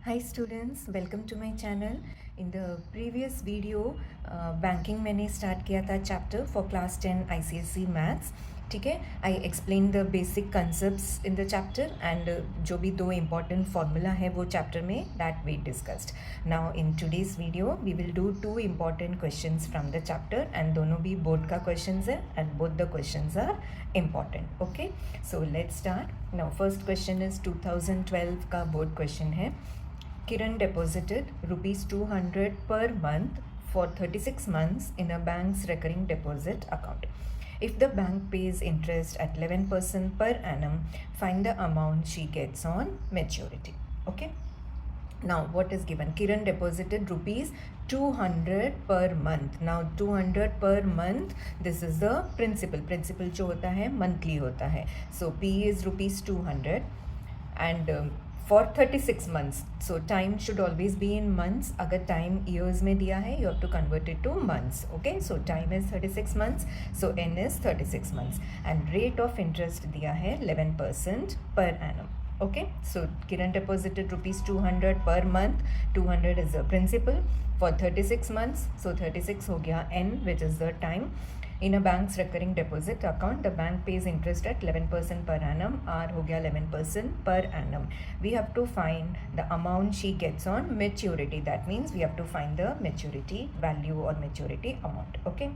Hi students, welcome to my channel. In the previous video, banking मैंने start किया था chapter for class 10 ICSE maths. ठीक है, I explained the basic concepts in the chapter and जो भी दो important formula है वो chapter में that we discussed. Now in today's video we will do two important questions from the chapter and दोनों भी board का questions है and both the questions are important. Okay, so let's start. Now first question is 2012 का board question है. Kiran deposited rupees 200 per month for 36 months in a bank's recurring deposit account. If the bank pays interest at 11% per annum, find the amount she gets on maturity. Okay. Now what is given? Kiran deposited rupees 200 per month. Now 200 per month, this is the principal. Principal जो होता है monthly होता है. So P is rupees 200 and for 36 months. So time should always be in months. अगर time years में दिया है, you have to convert it to months. Okay, so time is 36 months. So N is 36 months. And rate of interest दिया है 11% per annum. Okay, so Kiran deposited rupees 200 per month. 200 is the principal for 36 months. So 36 हो गया N, which is the time. In a bank's recurring deposit account, the bank pays interest at 11% per annum. R हो गया 11% per annum. We have to find the amount she gets on maturity. That means we have to find the maturity value or maturity amount. Okay.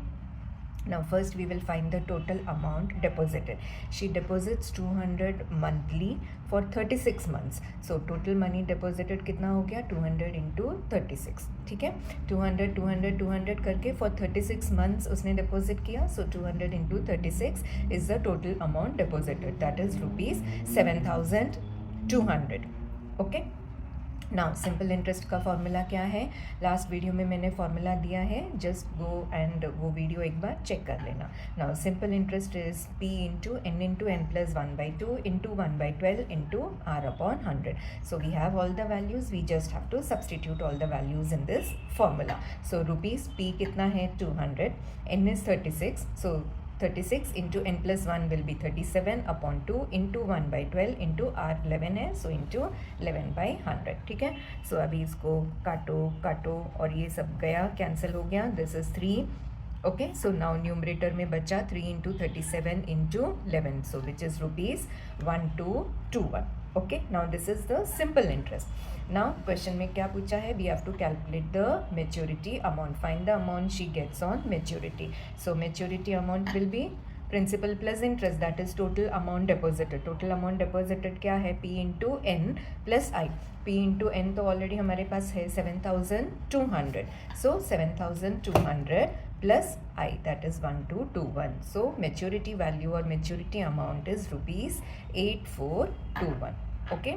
Now first we will find the total amount deposited. She deposits 200 monthly for 36 months. So total money deposited कितना हो गया 200 into 36. ठीक है, 200 200 200 करके for 36 months उसने deposit किया. So 200 into 36 is the total amount deposited. That is rupees 7,200. Okay. Now simple interest का formula क्या है? लास्ट वीडियो में मैंने फॉर्मूला दिया है, जस्ट गो एंड वो वीडियो एक बार चेक कर लेना. Now simple interest is P into n plus 1/2 into 1/12 into R upon 100. So we have all the values, we just have to substitute all the values in this formula. So rupees P कितना है 200, N is 36. So 36 into n plus 1 will be 37 upon 2 into 1/12 into R 11 है, so into 11/100. ठीक है, so अभी इसको काटो और ये सब गया, कैंसिल हो गया. This is 3. Okay, so now numerator में बचा 3 into 37 into 11, so which is rupees 1221. Okay, now this is the simple interest. Now question में क्या पूछा है? We have to calculate the maturity amount. Find the amount she gets on maturity. So maturity amount will be principal plus interest, that is total amount deposited. Total amount deposited क्या है? P into N plus I. P into N तो already हमारे पास है 7,200. So 7,200 plus I, that is 1221. So maturity value or maturity amount is rupees 8421. Okay,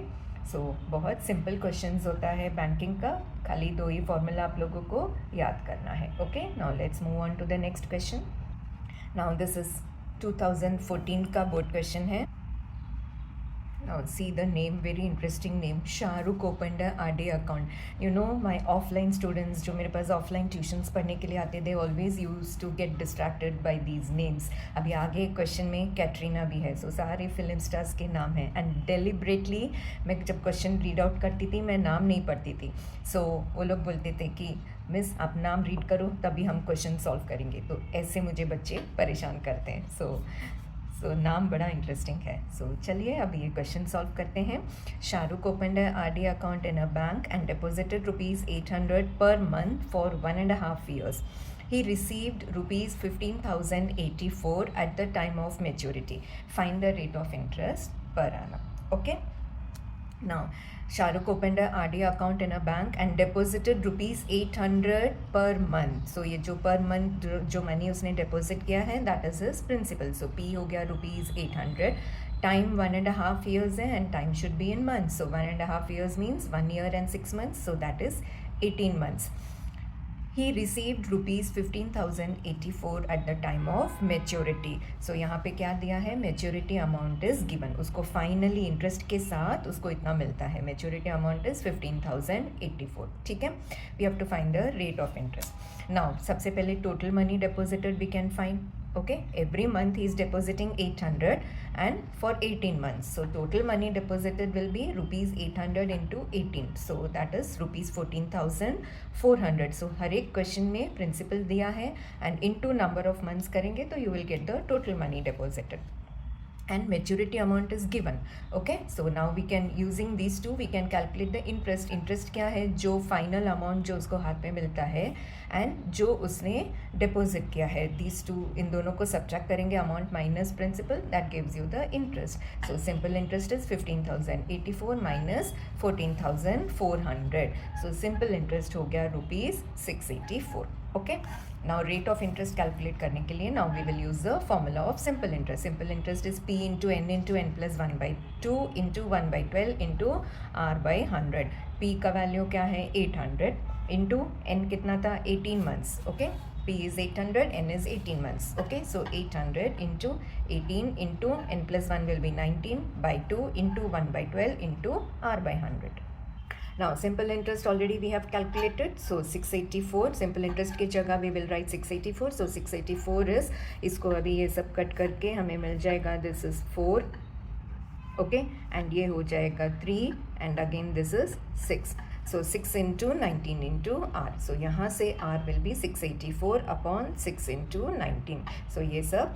so बहुत simple questions होता है banking का, खाली दो ही फॉर्मूला आप लोगों को याद करना है. Okay, now let's move on to the next question. Now this is 2014 का बोर्ड क्वेश्चन है. Now see the name, very interesting name. Shahrukh opened a RD account. You know my offline students जो मेरे पास offline tuitions पढ़ने के लिए आते, they always used to get distracted by these names. अभी आगे क्वेश्चन में कैटरीना भी है, so सारे फिल्म स्टार्स के नाम हैं. And deliberately मैं जब क्वेश्चन रीड आउट करती थी मैं नाम नहीं पढ़ती थी. So वो लोग बोलते थे कि मिस आप नाम रीड करो तभी हम क्वेश्चन सॉल्व करेंगे. तो ऐसे मुझे बच्चे परेशान करते हैं. सो नाम बड़ा इंटरेस्टिंग है. सो चलिए अब ये क्वेश्चन सॉल्व करते हैं. Shahrukh opened RD account in a bank and deposited rupees 800 per month for 1.5 years. He received rupees 15,084 at the time of maturity. Find the rate of interest per annum. Okay. Now Shahrukh opened a RD account in a bank and deposited rupees 800 per month. So ये जो per month जो money उसने deposit किया है that is his principal. So P हो गया rupees 800. Time 1.5 years है and time should be in months. So 1.5 years means 1 year and 6 months. So that is 18 months. He received rupees 15,084 at the time of maturity. So यहाँ पे क्या दिया है? Maturity amount is given. उसको finally interest के साथ उसको इतना मिलता है. Maturity amount is 15,084. ठीक है? We have to find the rate of interest. Now सबसे पहले total money deposited we can find. Okay, every month he is depositing 800 and for 18 months. So total money deposited will be rupees 800 into 18. So that is rupees 14,400. So हर एक question में principal दिया है and into number of months करेंगे तो you will get the total money deposited. And maturity amount is given. Okay, so now we can, using these two, we can calculate the interest क्या है, जो final amount जो उसको हाथ में मिलता है and जो उसने deposit किया है, these two, इन दोनों को subtract करेंगे, amount minus principal, that gives you the interest. So simple interest is 15,084 minus 14,400. So simple interest हो गया rupees 684. Okay, now rate of interest calculate करने के लिए now we will use the formula of simple interest. Simple interest is p into n plus 1 by 2 into 1 by 12 into r by 100. p का value क्या है 800 into n कितना था 18 months. Okay, p is 800, n is 18 months. Okay, so 800 into 18 into n plus 1 will be 19 by 2 into 1 by 12 into r by 100. Now simple interest already we have calculated, so 684 simple interest की जगह we will write 684. So 684 is, इसको अभी ये सब cut करके हमें मिल जाएगा, this is 4, okay, and ये हो जाएगा 3 and again this is 6. So 6 into 19 into r. So यहाँ से r will be 684 upon 6 into 19. So ये सब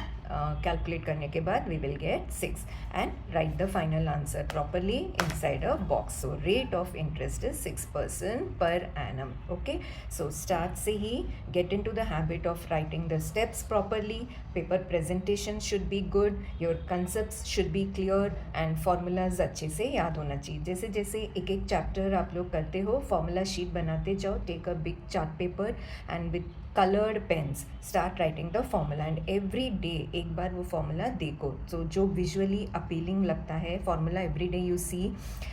calculate करने के बाद we will get 6 and write the final answer properly inside a box. So rate of interest is 6% per annum. Okay, so start से ही get into the habit of writing the steps properly. Paper presentation should be good, your concepts should be clear and formulas अच्छे से याद होना चाहिए. जैसे जैसे एक एक चैप्टर आप लोग करते हो, फॉर्मूला शीट बनाते जाओ, take a big chart paper and with colored pens start writing the formula and every day एक बार वो formula देखो. So जो visually appealing लगता है formula every day you see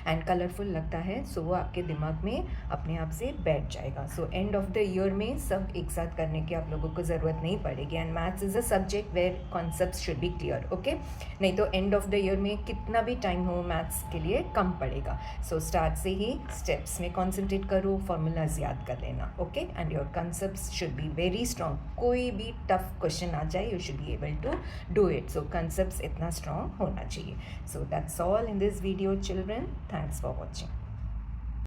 and colorful लगता है, so वो आपके दिमाग में अपने आप से बैठ जाएगा. So end of the year में सब एक साथ करने की आप लोगों को ज़रूरत नहीं पड़ेगी and maths is a subject where concepts should be clear. Okay, नहीं तो end of the year में कितना भी time हो maths के लिए कम पड़ेगा. So start से ही steps में concentrate करो, formulas याद कर लेना. Okay, and your concepts should be very strong. कोई भी tough question आ जाए, you should be able to do it. So concepts इतना strong होना चाहिए. So that's all in this video, children. Thanks for watching.